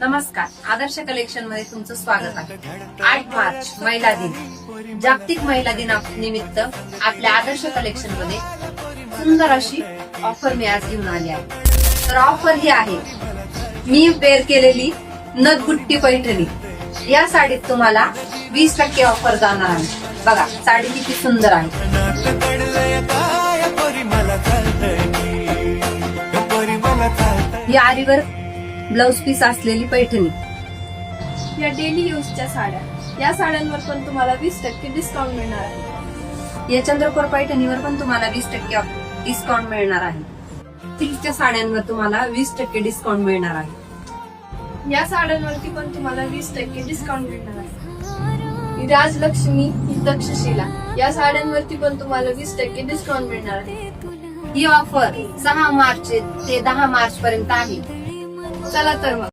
नमस्कार, आदर्श कलेक्शन मध्ये तुमचं स्वागत आहे. 8 मार्च महिला दिन, जागतिक महिला दिनानिमित्त आपल्या आदर्श कलेक्शन मध्ये सुंदर अशी ऑफर मी आज घेऊन आली आहे. तर ऑफर ही आहे, मी वेअर केलेली नथगुट्टी पैठणी. या साडीत तुम्हाला 20% ऑफर जाणार आहे. बघा साडी किती सुंदर आहे. ही आरीवर ब्लाउज पीस असलेली पैठणी. या डेली यूजच्या साड्या, या साड्यांवर पण तुम्हाला 20% डिस्काउंट मिळणार आहे. या चंद्रकोर पैठणीवर पण तुम्हाला 20% डिस्काउंट मिळणार आहे. सिल्कच्या साड्यांवर तुम्हाला 20% डिस्काउंट मिळणार आहे. या साड्यांवरती पण तुम्हाला 20% डिस्काउंट मिळणार आहे. ही राजलक्ष्मी, ही तक्षशिला, या साड्यांवरती पण तुम्हाला 20% डिस्काउंट मिळणार आहे. ही ऑफर 6 मार्च ते 10 मार्च पर्यंत आहे. चला तर मग